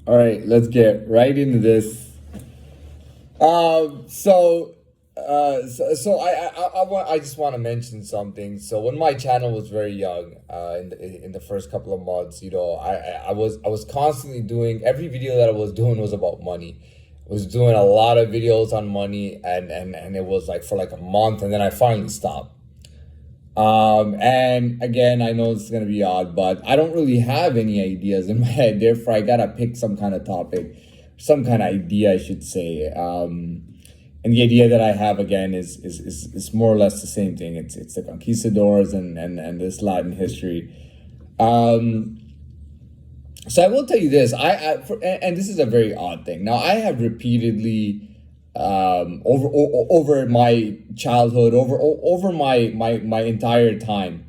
All right, let's get right into this. I just want to mention something. So when my channel was very young, in the first couple of months, I was constantly doing every video that I was doing was about money. I was doing a lot of videos on money, and it was like for like a month, and then I finally stopped. And again, I know this is gonna be odd, but I don't really have any ideas in my head. Therefore, I gotta pick some kind of topic, some kind of idea, I should say. And the idea that I have again is more or less the same thing. It's the conquistadors and this Latin history. Um, so I will tell you this. And this is a very odd thing. Now I have repeatedly over my childhood, over my entire time,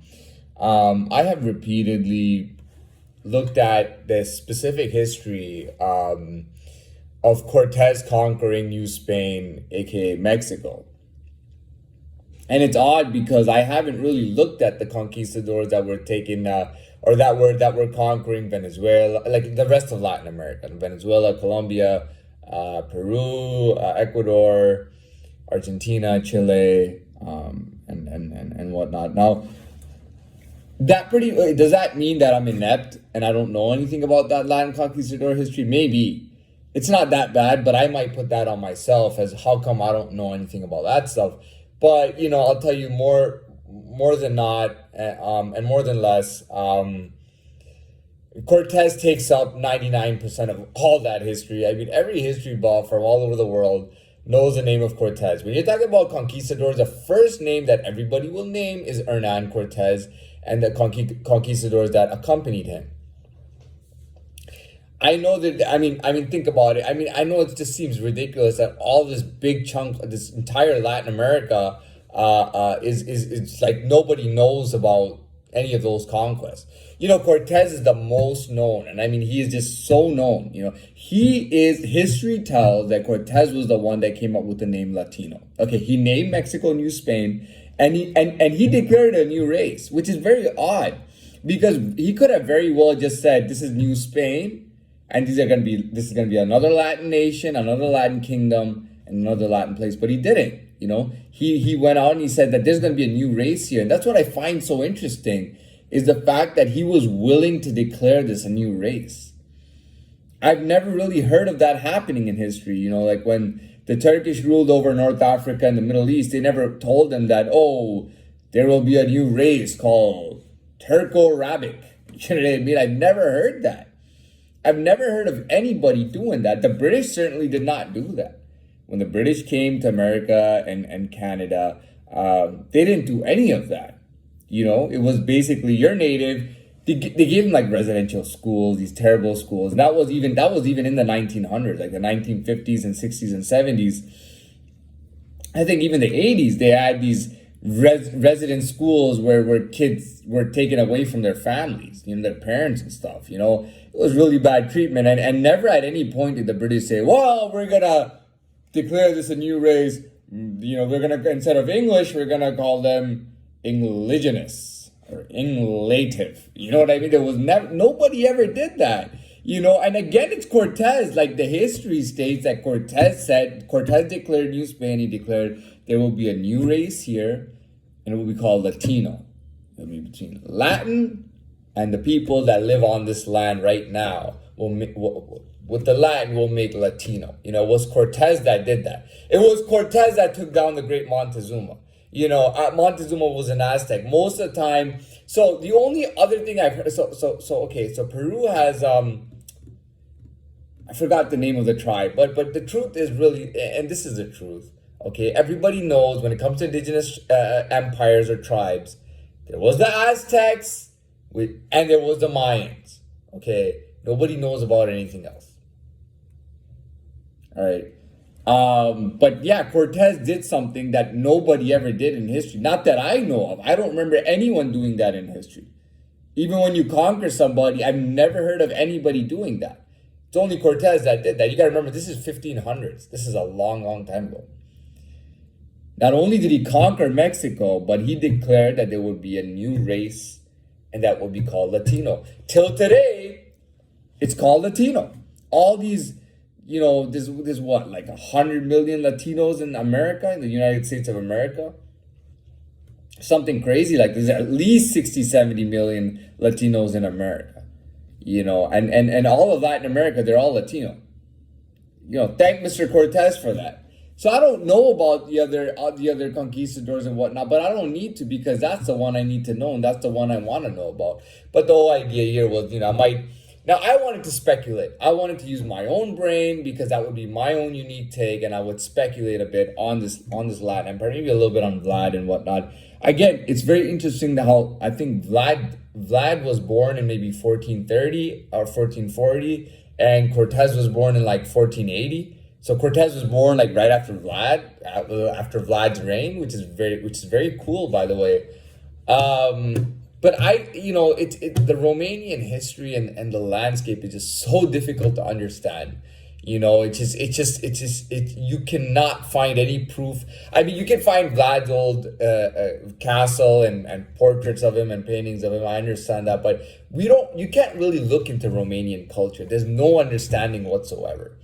I have repeatedly looked at the specific history of Cortez conquering New Spain, aka Mexico. And it's odd because I haven't really looked at the conquistadors that were taking or that were conquering Venezuela, like the rest of Latin America, Venezuela, Colombia, Peru, Ecuador, Argentina, Chile, and whatnot. Now, that pretty does that mean that I'm inept and I don't know anything about that Latin conquistador history? Maybe. It's not that bad, but I might put that on myself as how come I don't know anything about that stuff. But I'll tell you more than not, and more than less. Cortez takes up 99% of all that history. I mean, every history buff from all over the world knows the name of Cortez. When you're talking about conquistadors, the first name that everybody will name is Hernan Cortez and the conquistadors that accompanied him. I know that. I mean, think about it. I mean, I know it just seems ridiculous that all this big chunk, this entire Latin America, is like nobody knows about any of those conquests. Cortez is the most known, and I mean, he is just so known. History tells that Cortez was the one that came up with the name Latino. Okay, he named Mexico New Spain, and he declared a new race, which is very odd because he could have very well just said this is New Spain, and this is gonna be another Latin nation, another Latin kingdom, and another Latin place, but he didn't. He went out and he said that there's gonna be a new race here, and that's what I find so interesting is the fact that he was willing to declare this a new race. I've never really heard of that happening in history. Like when the Turkish ruled over North Africa and the Middle East, they never told them that, oh, there will be a new race called Turco-Arabic. You know what I mean? I've never heard that. I've never heard of anybody doing that. The British certainly did not do that. When the British came to America and Canada, they didn't do any of that. It was basically you're native. They gave them like residential schools, these terrible schools. And that was even in the 1900s, like the 1950s and 60s and 70s. I think even the 80s, they had these resident schools where kids were taken away from their families, their parents and stuff. It was really bad treatment. And never at any point did the British say, well, we're going to declare this a new race. We're going to, instead of English, we're going to call them Indigenists or Inglative. You know what I mean? There was nobody ever did that. And again, it's Cortez. Like the history states that Cortez declared New Spain. He declared there will be a new race here, and it will be called Latino. It'll be between Latin and the people that live on this land right now. With the Latin, we'll make Latino. It was Cortez that did that. It was Cortez that took down the great Montezuma. Montezuma was an Aztec most of the time. So the only other thing I've heard, so Peru has I forgot the name of the tribe, but the truth is really, and this is the truth. Okay, everybody knows when it comes to indigenous empires or tribes, there was the Aztecs, and there was the Mayans. Okay, nobody knows about anything else. All right. But yeah, Cortez did something that nobody ever did in history. Not that I know of. I don't remember anyone doing that in history. Even when you conquer somebody, I've never heard of anybody doing that. It's only Cortez that did that. You got to remember, this is 1500s. This is a long, long time ago. Not only did he conquer Mexico, but he declared that there would be a new race, and that would be called Latino. Till today, it's called Latino. all these, there's what, like 100 million Latinos in America, in the United States of America, something crazy like there's at least 60, 70 million Latinos in America, and all of Latin America, they're all Latino. Thank Mr. Cortez for that. So I don't know about the other conquistadors and whatnot, but I don't need to, because that's the one I need to know, and that's the one I want to know about. But the whole idea here was, I wanted to speculate. I wanted to use my own brain, because that would be my own unique take, and I would speculate a bit on this Latin Empire, maybe a little bit on Vlad and whatnot. Again, it's very interesting how I think Vlad was born in maybe 1430 or 1440, and Cortez was born in like 1480. So Cortez was born like right after Vlad's reign, which is very cool, by the way. But the Romanian history and the landscape is just so difficult to understand. You cannot find any proof. I mean, you can find Vlad's old castle and portraits of him and paintings of him. I understand that, but you can't really look into Romanian culture. There's no understanding whatsoever.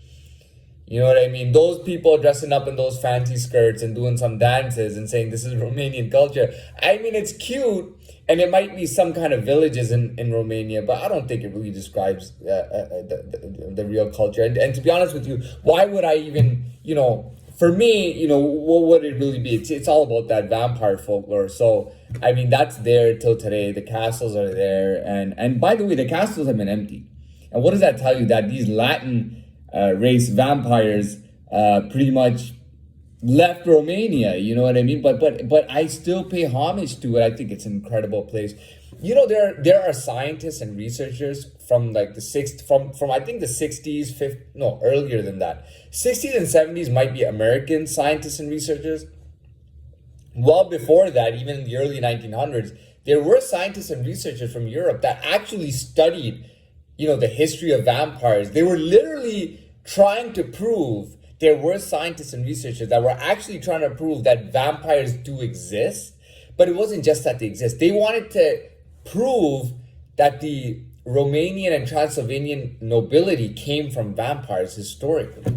You know what I mean? Those people dressing up in those fancy skirts and doing some dances and saying this is Romanian culture. I mean, it's cute, and it might be some kind of villages in Romania, but I don't think it really describes the real culture. And to be honest with you, why would I even, for me, what would it really be? It's all about that vampire folklore. So, I mean, that's there till today. The castles are there. And by the way, the castles have been empty. And what does that tell you? That these Latin race vampires pretty much left Romania, you know what I mean? But I still pay homage to it. I think it's an incredible place. There are scientists and researchers from like from I think the 60s, earlier than that. 60s and 70s might be American scientists and researchers. Well before that, even in the early 1900s, there were scientists and researchers from Europe that actually studied the history of vampires. They were literally trying to prove, there were scientists and researchers that were actually trying to prove that vampires do exist. But it wasn't just that they exist. They wanted to prove that the Romanian and Transylvanian nobility came from vampires historically.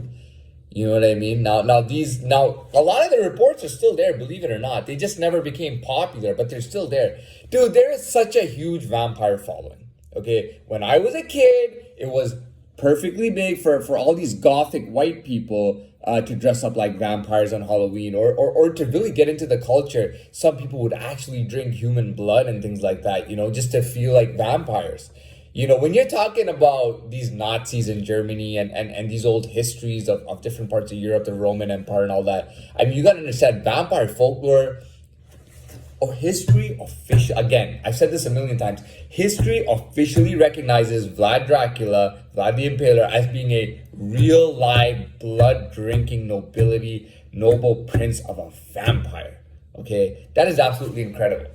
You know what I mean? Now a lot of the reports are still there, believe it or not. They just never became popular, but they're still there. Dude, there is such a huge vampire following. Okay, when I was a kid, it was perfectly big for all these gothic white people to dress up like vampires on Halloween, or to really get into the culture. Some people would actually drink human blood and things like that, just to feel like vampires. When you're talking about these Nazis in Germany and these old histories of different parts of Europe, the Roman Empire and all that, I mean, you got to understand vampire folklore. Or history official, again, I've said this a million times, history officially recognizes Vlad Dracula, Vlad the Impaler, as being a real live blood drinking noble prince of a vampire. Okay, that is absolutely incredible.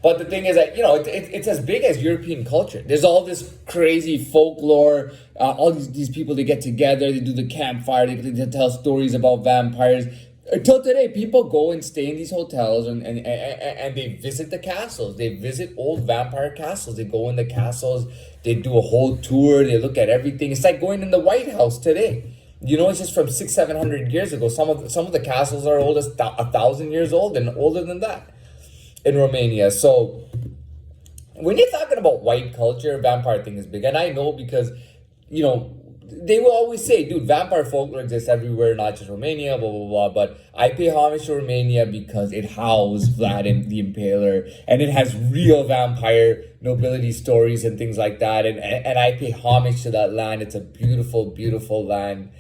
But the thing is that, it's as big as European culture. There's all this crazy folklore, all these people, they get together, they do the campfire, they tell stories about vampires. Until today, people go and stay in these hotels and they visit the castles. They visit old vampire castles. They go in the castles. They do a whole tour. They look at everything. It's like going in the White House today. It's just from 600-700 years ago. Some of the castles are old as 1,000 years old and older than that in Romania. So when you're talking about white culture, vampire thing is big. And I know because, they will always say, dude, vampire folklore exists everywhere, not just Romania, blah, blah, blah. But I pay homage to Romania because it housed Vlad the Impaler, and it has real vampire nobility stories and things like that. And I pay homage to that land. It's a beautiful, beautiful land.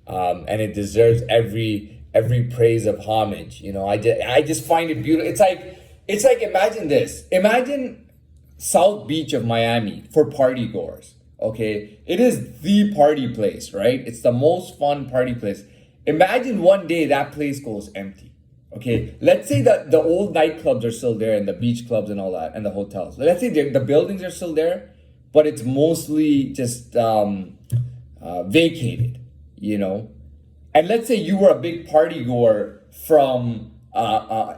And it deserves every praise of homage. I just find it beautiful. It's like, imagine this. Imagine South Beach of Miami for party goers. Okay, it is the party place, right? It's the most fun party place. Imagine one day that place goes empty. Okay, let's say that the old nightclubs are still there and the beach clubs and all that and the hotels. Let's say the buildings are still there, but it's mostly just vacated, And let's say you were a big party goer from from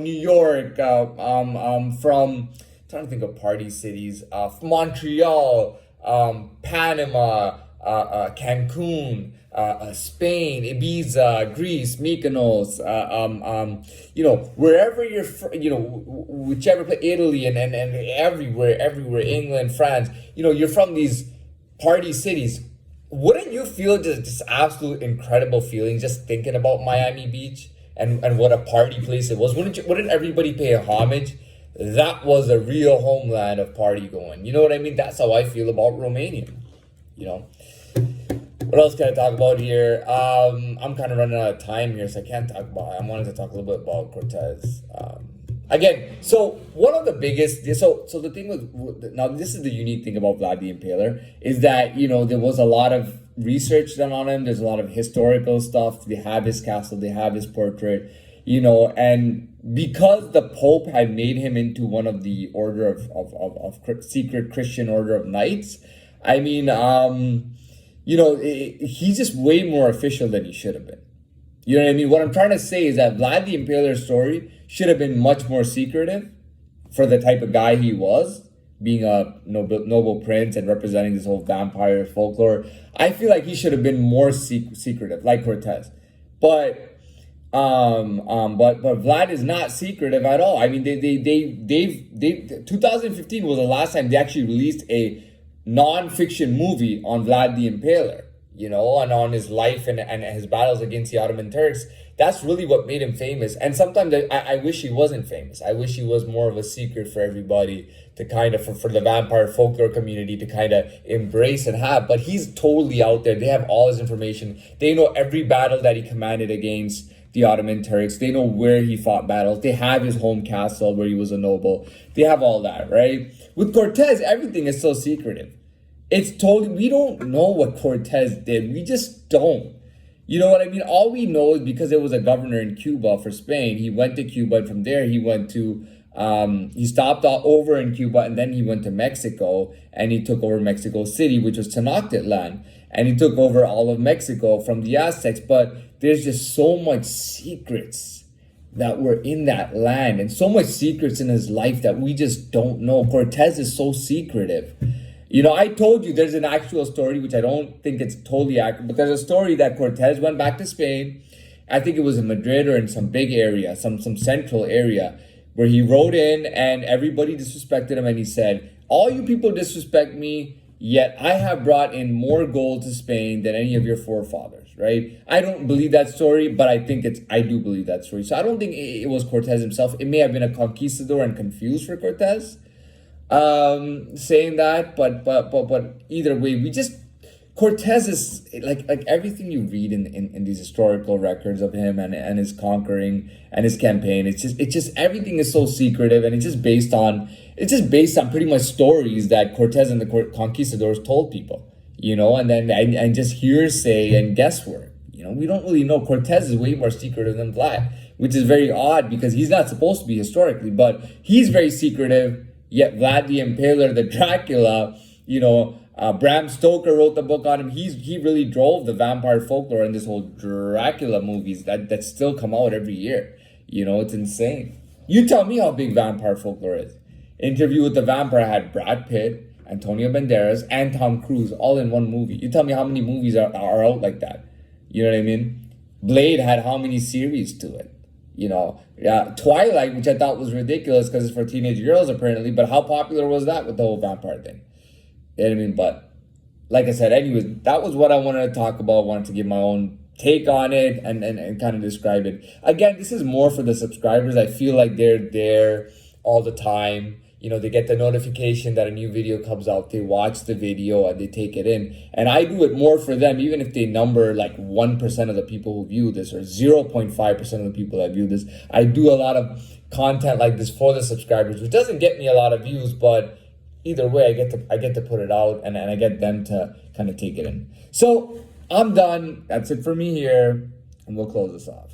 New York, from, trying to think of party cities, Montreal, Panama, Cancun, Spain, Ibiza, Greece, Mykonos, wherever whichever place, Italy, and everywhere, England, France, you're from these party cities. Wouldn't you feel just absolute incredible feeling just thinking about Miami Beach and what a party place it was? Wouldn't everybody pay homage? That was a real homeland of party going. You know what I mean? That's how I feel about Romania. You know. What else can I talk about here? I'm kind of running out of time here, so I can't talk about it. I wanted to talk a little bit about Cortez. Again, so one of the biggest, so the thing with, now this is the unique thing about Vlad the Impaler, is that, there was a lot of research done on him. There's a lot of historical stuff. They have his castle, they have his portrait, and because the Pope had made him into one of the order of secret Christian order of knights, I mean, he's just way more official than he should have been. You know what I mean? What I'm trying to say is that Vlad the Impaler's story should have been much more secretive for the type of guy he was, being a noble prince and representing this whole vampire folklore. I feel like he should have been more secretive, like Cortez. But Vlad is not secretive at all. I mean, they 2015 was the last time they actually released a non-fiction movie on Vlad the Impaler, and on his life and his battles against the Ottoman Turks. That's really what made him famous. And sometimes I wish he wasn't famous. I wish he was more of a secret for everybody to kind of, for the vampire folklore community to kind of embrace and have. But he's totally out there. They have all his information. They know every battle that he commanded against the Ottoman Turks. They know where he fought battles. They have his home castle where he was a noble. They have all that, right? With Cortez, everything is so secretive. It's totally, we don't know what Cortez did. We just don't. You know what I mean? All we know is because it was a governor in Cuba for Spain. He went to Cuba, and from there he went to, he stopped over in Cuba, and then he went to Mexico, and he took over Mexico City, which was Tenochtitlan. And he took over all of Mexico from the Aztecs. But there's just so much secrets that were in that land, and so much secrets in his life that we just don't know. Cortez is so secretive. I told you there's an actual story, which I don't think it's totally accurate, but there's a story that Cortez went back to Spain. I think it was in Madrid or in some big area, some central area, where he rode in and everybody disrespected him. And he said, all you people disrespect me, yet I have brought in more gold to Spain than any of your forefathers, right? I don't believe that story, but I do believe that story. So I don't think it was Cortez himself. It may have been a conquistador and confused for Cortez saying that, but either way, Cortez is like everything you read in these historical records of him and his conquering and his campaign. It's just everything is so secretive, and it's just based on pretty much stories that Cortez and the conquistadors told people, and then and just hearsay and guesswork. We don't really know. Cortez is way more secretive than Vlad, which is very odd because he's not supposed to be historically, but he's very secretive. Yet Vlad the Impaler, the Dracula, Bram Stoker wrote the book on him. He really drove the vampire folklore and this whole Dracula movies that still come out every year. It's insane. You tell me how big vampire folklore is. Interview with the Vampire had Brad Pitt, Antonio Banderas, and Tom Cruise all in one movie. You tell me how many movies are out like that. You know what I mean? Blade had how many series to it? Twilight, which I thought was ridiculous because it's for teenage girls apparently, but how popular was that with the whole vampire thing? You know what I mean? But like I said, anyways, that was what I wanted to talk about. I wanted to give my own take on it and kind of describe it. Again, this is more for the subscribers. I feel like they're there all the time. They get the notification that a new video comes out. They watch the video and they take it in. And I do it more for them, even if they number like 1% of the people who view this or 0.5% of the people that view this. I do a lot of content like this for the subscribers, which doesn't get me a lot of views, but either way, I get to put it out and I get them to kind of take it in. So I'm done. That's it for me here, and we'll close this off.